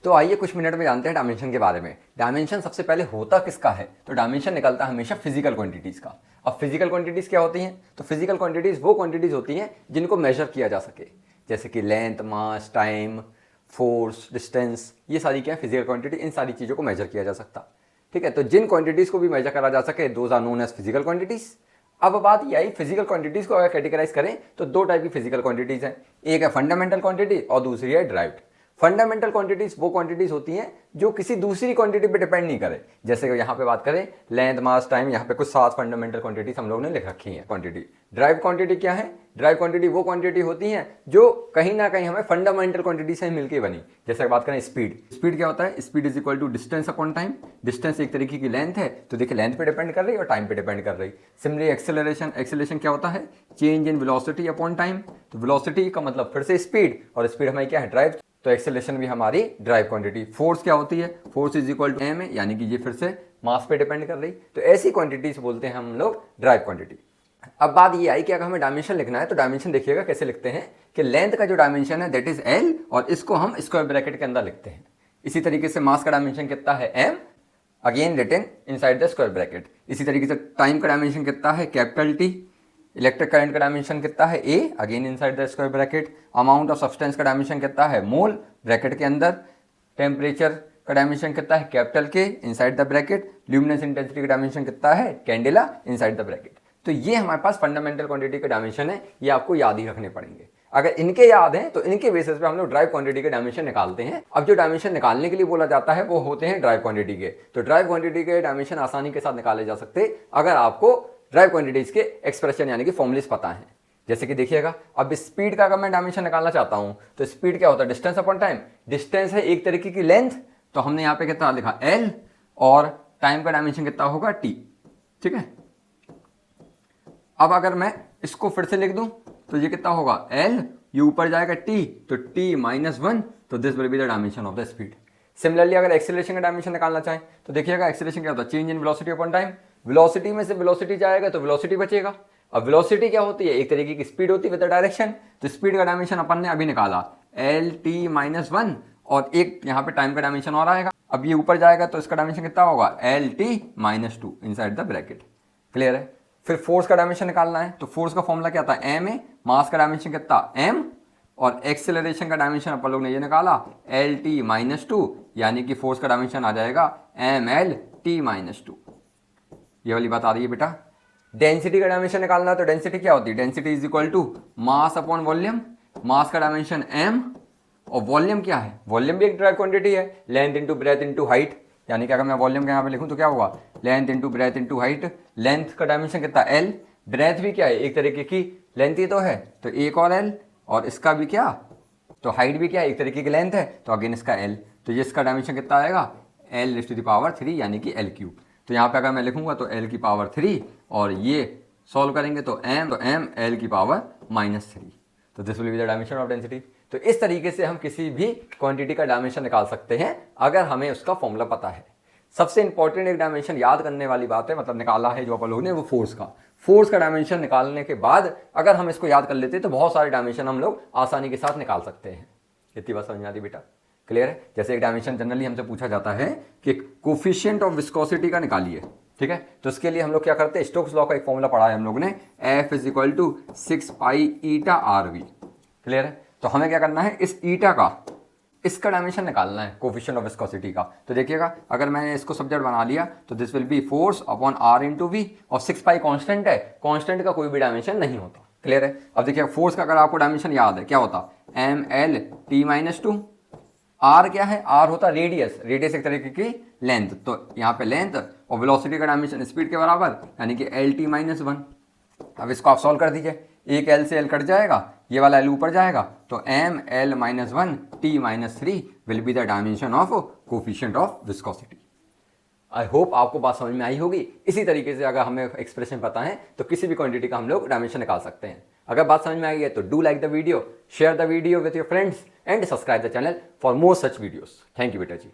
तो आइए कुछ मिनट में जानते हैं डायमेंशन के बारे में। डायमेंशन सबसे पहले होता किसका है? तो डायमेंशन निकलता है हमेशा फिजिकल क्वांटिटीज़ का। अब फिजिकल क्वांटिटीज़ क्या होती हैं? तो फिजिकल क्वांटिटीज़ वो क्वांटिटीज़ होती हैं जिनको मेजर किया जा सके, जैसे कि लेंथ, मास, टाइम, फोर्स, डिस्टेंस, ये सारी क्या है फिजिकल क्वांटिटी। इन सारी चीज़ों को मेजर किया जा सकता, ठीक है। तो जिन क्वांटिटीज़ को भी मेजर करा जा सके those are known as physical quantities. अब बात ये आई फिजिकल क्वांटिटीज़ को अगर कैटेगराइज करें तो दो टाइप की फिजिकल क्वांटिटीज़ हैं, एक है फंडामेंटल क्वांटिटी और दूसरी है ड्राइव्ड। फंडामेंटल क्वांटिटीज वो क्वांटिटीज होती हैं जो किसी दूसरी क्वांटिटी पे डिपेंड नहीं करे। जैसे कि यहाँ पे बात करें लेंथ, मास, टाइम, यहाँ पे कुछ 7 फंडामेंटल क्वांटिटीज हम लोग ने लिख रखी हैं क्वांटिटी। ड्राइव क्वांटिटी क्या है? ड्राइव क्वांटिटी वो क्वांटिटी होती हैं जो कहीं ना कहीं हमें फंडामेंटल क्वांटिटी से मिलकर बनी। जैसे बात करें स्पीड, स्पीड क्या होता है? Speed is equal to distance upon time. Distance एक तरीके की लेंथ है, तो देखिए लेंथ पे डिपेंड कर रही है और टाइम पे डिपेंड कर रही। सिमिलरली एक्सेलरेशन, एक्सेलरेशन क्या होता है? Change in velocity upon time. तो वेलोसिटी का मतलब फिर से स्पीड, और स्पीड हमारी क्या है? ड्राइव। तो एक्सेलरेशन भी हमारी ड्राइव क्वांटिटी। फोर्स क्या होती है? Force is equal to M है, यानी कि ये फिर से मास पे डिपेंड कर रही। तो ऐसी क्वांटिटीज बोलते हैं हम लोग ड्राइव क्वांटिटी। अब बात ये आई कि अगर हमें डायमेंशन लिखना है तो डायमेंशन देखिएगा कैसे लिखते हैं कि लेंथ का जो डायमेंशन है दैट इज एल, और इसको हम स्क्वायर ब्रैकेट के अंदर लिखते हैं। इसी तरीके से मास का डायमेंशन कितना है? M, again written inside the square bracket. इसी तरीके से टाइम का डायमेंशन कितना है? Capital T. इलेक्ट्रिक करंट का डायमेंशन कितना है? A, again inside the square bracket. Amount of substance का डायमेंशन कितना है? मोल, ब्रैकेट के अंदर। टेम्परेचर का डायमेंशन कितना है? कैपिटल के, inside the bracket. Luminance intensity का डायमेंशन कितना है? Candela, inside the bracket. तो ये हमारे पास फंडामेंटल क्वांटिटी के डायमेंशन है, ये आपको याद ही रखने पड़ेंगे। अगर इनके याद हैं तो इनके बेसिस पे हम लोग ड्राइव क्वांटिटी के डायमेंशन निकालते हैं। अब जो डायमेंशन निकालने के लिए बोला जाता है वो होते हैं ड्राइव क्वांटिटी के। तो ड्राइव क्वांटिटी के डायमेंशन आसानी के साथ निकाले जा सकते अगर आपको ड्राइव क्वांटिटीज के एक्सप्रेशन यानी कि फॉर्मूलेस पता है। जैसे कि देखिएगा, अब स्पीड का अगर मैं डायमेंशन निकालना चाहता हूं तो स्पीड क्या होता है? Distance upon time. डिस्टेंस है एक तरीके की लेंथ, तो हमने यहाँ पे कितना लिखा? एल, और टाइम का डायमेंशन कितना होगा? टी, ठीक है। अब अगर मैं इसको फिर से लिख दूं तो ये कितना होगा? एल, ये ऊपर जाएगा टी, तो टी माइनस 1, तो this will be the dimension of the speed. Similarly अगर एक्सेलरेशन का डायमेंशन निकालना चाहें तो देखिएगा एक्सेलरेशन क्या होता है? Change in velocity upon time. Velocity में से वेलोसिटी जाएगा तो वेलोसिटी बचेगा। अब वेलोसिटी क्या होती है? एक तरीके की स्पीड होती है विद द डायरेक्शन। तो स्पीड का डायमेंशन अपन ने अभी निकाला एल टी माइनस 1, और एक यहाँ पे टाइम का डायमेंशन और आएगा। अब ये ऊपर जाएगा तो इसका डायमेंशन कितना होगा? L T minus 2 inside the bracket. Clear है? फिर फोर्स का डायमेंशन निकालना है तो फोर्स का फॉर्मूला क्या था? एम है। मास का डायमेंशन कितना? एम, और एक्सेलरेशन का डायमेंशन अपन लोग ने ये निकाला एल टी माइनस 2, यानी कि फोर्स का डायमेंशन आ जाएगा एम एल टी माइनस 2। ये वाली बात आ रही है बेटा। डेंसिटी का डायमेंशन निकालना है तो डेंसिटी क्या होती है? Density is equal to mass upon volume. Mass का डायमेंशन एम, और वॉल्यूम क्या है? वॉल्यूम भी एक ड्राइव क्वांटिटी है, length into breadth into height. यानी कि अगर मैं वॉल्यूम का यहाँ पे लिखूँ तो क्या होगा? Length into breadth into height. Length का डायमेंशन कितना? एल। ब्रेथ भी क्या है? एक तरीके की लेंथ ही तो है, तो एक और एल, और इसका भी क्या? तो हाइट भी क्या है? एक तरीके की लेंथ है, तो अगेन इसका एल। तो ये इसका डायमेंशन कितना आएगा? एल टू द पावर 3, यानी कि एल क्यूब। तो यहाँ पे अगर मैं लिखूंगा तो एल की पावर 3, और ये सॉल्व करेंगे तो एम एल की पावर माइनस 3। तो this will be the dimension of density. तो इस तरीके से हम किसी भी क्वांटिटी का डायमेंशन निकाल सकते हैं अगर हमें उसका फॉर्मूला पता है। सबसे इंपॉर्टेंट एक डायमेंशन याद करने वाली बात है, मतलब निकाला है जो अपन लोगों ने, वो फोर्स का। फोर्स का डायमेंशन निकालने के बाद अगर हम इसको याद कर लेते हैं तो बहुत सारे डायमेंशन हम लोग आसानी के साथ निकाल सकते हैं। इतनी बात समझ में आती बेटा? क्लियर है? जैसे एक डायमेंशन जनरली हमसे पूछा जाता है कि कोफिशिएंट ऑफ विस्कोसिटी का निकालिए, ठीक है। तो इसके लिए हम लोग क्या करते हैं? स्टोक्स लॉ का एक फॉर्मूला पढ़ा है हम लोग ने, F is equal to 6 pi eta R V. Clear है? तो हमें क्या करना है? इस ईटा का, इसका डायमेंशन निकालना है कोफिशिएंट ऑफ विस्कोसिटी का। तो देखिएगा, अगर मैंने इसको सब्जेक्ट बना लिया तो this will be force upon R into V, और 6 पाई कांस्टेंट है, कांस्टेंट का कोई भी डायमेंशन नहीं होता। क्लियर है? अब देखिए फोर्स का अगर आपको डायमेंशन याद है क्या होता? M L T minus 2। R क्या है? आर होता रेडियस, रेडियस एक तरीके की लेंथ, तो यहाँ पे लेंथ, और वेलोसिटी का डायमेंशन स्पीड के बराबर, यानी कि एल टी माइनस 1। अब इसको आप सॉल्व कर दीजिए, एक एल से एल कट जाएगा, ये वाला एल ऊपर जाएगा, तो M L minus 1 T minus 3 will be the dimension of coefficient of viscosity. I hope आपको बात समझ में आई होगी। इसी तरीके से अगर हमें एक्सप्रेशन पता है तो किसी भी क्वांटिटी का हम लोग डायमेंशन निकाल सकते हैं। अगर बात समझ में आई है तो do like the video, share the video with your friends and subscribe the channel for more such videos. Thank you बेटा जी।